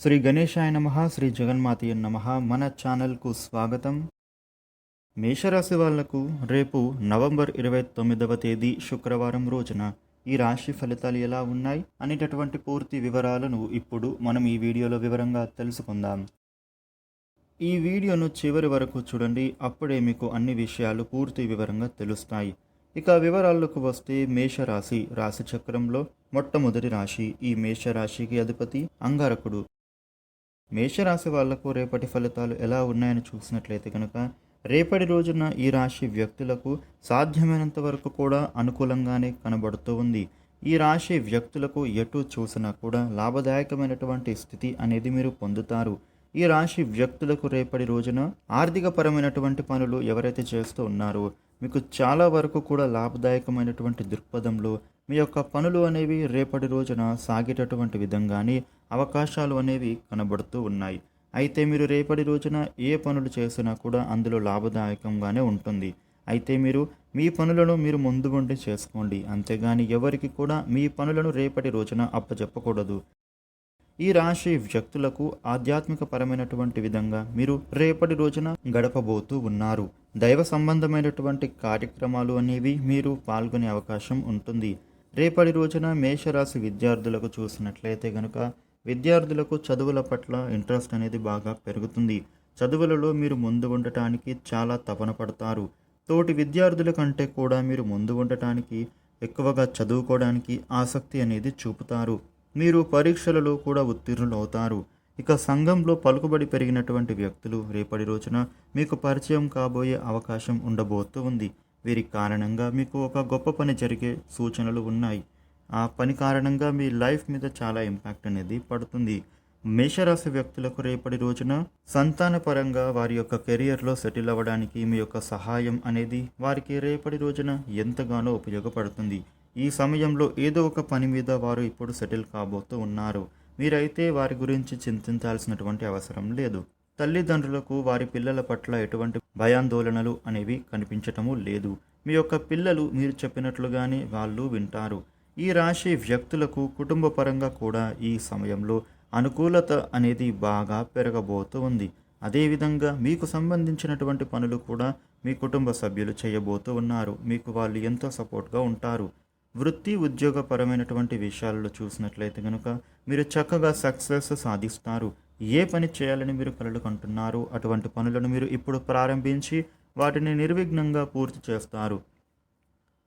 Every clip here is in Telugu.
శ్రీ గణేశాయ నమః శ్రీ జగన్మాతయ నమః. మన ఛానల్కు స్వాగతం. మేషరాశి వాళ్లకు రేపు నవంబర్ 29వ తేదీ శుక్రవారం రోజున ఈ రాశి ఫలితాలు ఎలా ఉన్నాయి అనేటటువంటి పూర్తి వివరాలను ఇప్పుడు మనం ఈ వీడియోలో వివరంగా తెలుసుకుందాం. ఈ వీడియోను చివరి వరకు చూడండి, అప్పుడే మీకు అన్ని విషయాలు పూర్తి వివరంగా తెలుస్తాయి. ఇక వివరాలకు వస్తే మేషరాశి రాశి చక్రంలో మొట్టమొదటి రాశి. ఈ మేషరాశికి అధిపతి అంగారకుడు. మేషరాశి వాళ్లకు రేపటి ఫలితాలు ఎలా ఉన్నాయని చూసినట్లయితే కనుక రేపటి రోజున ఈ రాశి వ్యక్తులకు సాధ్యమైనంత వరకు కూడా అనుకూలంగానే కనబడుతూ ఉంది. ఈ రాశి వ్యక్తులకు ఎటు చూసినా కూడా లాభదాయకమైనటువంటి స్థితి అనేది మీరు పొందుతారు. ఈ రాశి వ్యక్తులకు రేపటి రోజున ఆర్థిక పరమైనటువంటి పనులు ఎవరైతే చేస్తూ ఉన్నారో మీకు చాలా వరకు కూడా లాభదాయకమైనటువంటి దృక్పథంలో మీ యొక్క పనులు అనేవి రేపటి రోజున సాగేటటువంటి విధంగానే అవకాశాలు అనేవి కనబడుతూ ఉన్నాయి. అయితే మీరు రేపటి రోజున ఏ పనులు చేసినా కూడా అందులో లాభదాయకంగానే ఉంటుంది. అయితే మీరు మీ పనులను మీరు ముందు ఉండి చేసుకోండి, అంతేగాని ఎవరికి కూడా మీ పనులను రేపటి రోజున అప్పచెప్పకూడదు. ఈ రాశి వ్యక్తులకు ఆధ్యాత్మిక పరమైనటువంటి విధంగా మీరు రేపటి రోజున గడపబోతూ ఉన్నారు. దైవ సంబంధమైనటువంటి కార్యక్రమాలు అనేవి మీరు పాల్గొనే అవకాశం ఉంటుంది. రేపటి రోజున మేషరాశి విద్యార్థులకు చూసినట్లయితే కనుక విద్యార్థులకు చదువుల పట్ల ఇంట్రెస్ట్ అనేది బాగా పెరుగుతుంది. చదువులలో మీరు ముందు ఉండటానికి చాలా తపన పడతారు. తోటి విద్యార్థుల కంటే కూడా మీరు ముందు ఉండటానికి, ఎక్కువగా చదువుకోవడానికి ఆసక్తి అనేది చూపుతారు. మీరు పరీక్షలలో కూడా ఉత్తీర్ణులు అవుతారు. ఇక సంఘంలో పలుకుబడి పెరిగినటువంటి వ్యక్తులు రేపటి రోజున మీకు పరిచయం కాబోయే అవకాశం ఉండబోతూ ఉంది. వీరి కారణంగా మీకు ఒక గొప్ప పని జరిగే సూచనలు ఉన్నాయి. ఆ పని కారణంగా మీ లైఫ్ మీద చాలా ఇంపాక్ట్ అనేది పడుతుంది. మేషరాశి వ్యక్తులకు రేపటి రోజున సంతానపరంగా వారి యొక్క కెరియర్లో సెటిల్ అవ్వడానికి మీ యొక్క సహాయం అనేది వారికి రేపటి రోజున ఎంతగానో ఉపయోగపడుతుంది. ఈ సమయంలో ఏదో ఒక పని మీద వారు ఇప్పుడు సెటిల్ కాబోతూ ఉన్నారు. మీరైతే వారి గురించి చింతించాల్సినటువంటి అవసరం లేదు. తల్లిదండ్రులకు వారి పిల్లల పట్ల ఎటువంటి భయాందోళనలు అనేవి కనిపించటము లేదు. మీ యొక్క పిల్లలు మీరు చెప్పినట్లుగానే వాళ్ళు వింటారు. ఈ రాశి వ్యక్తులకు కుటుంబ పరంగా కూడా ఈ సమయంలో అనుకూలత అనేది బాగా పెరగబోతూ ఉంది. అదేవిధంగా మీకు సంబంధించినటువంటి పనులు కూడా మీ కుటుంబ సభ్యులు చేయబోతూ ఉన్నారు. మీకు వాళ్ళు ఎంతో సపోర్ట్గా ఉంటారు. వృత్తి ఉద్యోగపరమైనటువంటి విషయాలలో చూసినట్లయితే కనుక మీరు చక్కగా సక్సెస్ సాధిస్తారు. ఏ పని చేయాలని మీరు కలలు కంటున్నారో అటువంటి పనులను మీరు ఇప్పుడు ప్రారంభించి వాటిని నిర్విఘ్నంగా పూర్తి చేస్తారు.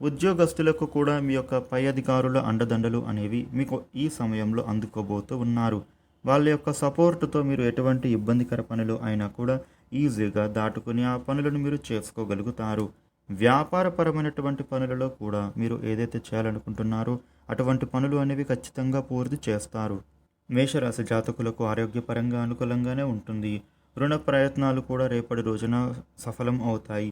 ఉద్యోగస్తులకు కూడా మీ యొక్క పై అధికారుల అండదండలు అనేవి మీకు ఈ సమయంలో అందుకోబోతూ ఉన్నారు. వాళ్ళ యొక్క సపోర్టుతో మీరు ఎటువంటి ఇబ్బందికర పనులు అయినా కూడా ఈజీగా దాటుకుని ఆ పనులను మీరు చేసుకోగలుగుతారు. వ్యాపారపరమైనటువంటి పనులలో కూడా మీరు ఏదైతే చేయాలనుకుంటున్నారో అటువంటి పనులు అనేవి ఖచ్చితంగా పూర్తి చేస్తారు. మేషరాశి జాతకులకు ఆరోగ్యపరంగా అనుకూలంగానే ఉంటుంది. రుణ ప్రయత్నాలు కూడా రేపటి రోజున సఫలం అవుతాయి.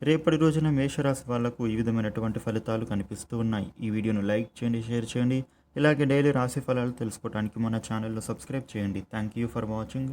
రేపటి రోజున మేషరాశి వాళ్లకు ఈ విధమైనటువంటి ఫలితాలు కనిపిస్తూ ఉన్నాయి. ఈ వీడియోను లైక్ చేయండి, షేర్ చేయండి. ఇలాగే డైలీ రాశి ఫలాలు తెలుసుకోవడానికి మన ఛానల్లో సబ్స్క్రైబ్ చేయండి. Thank you for watching.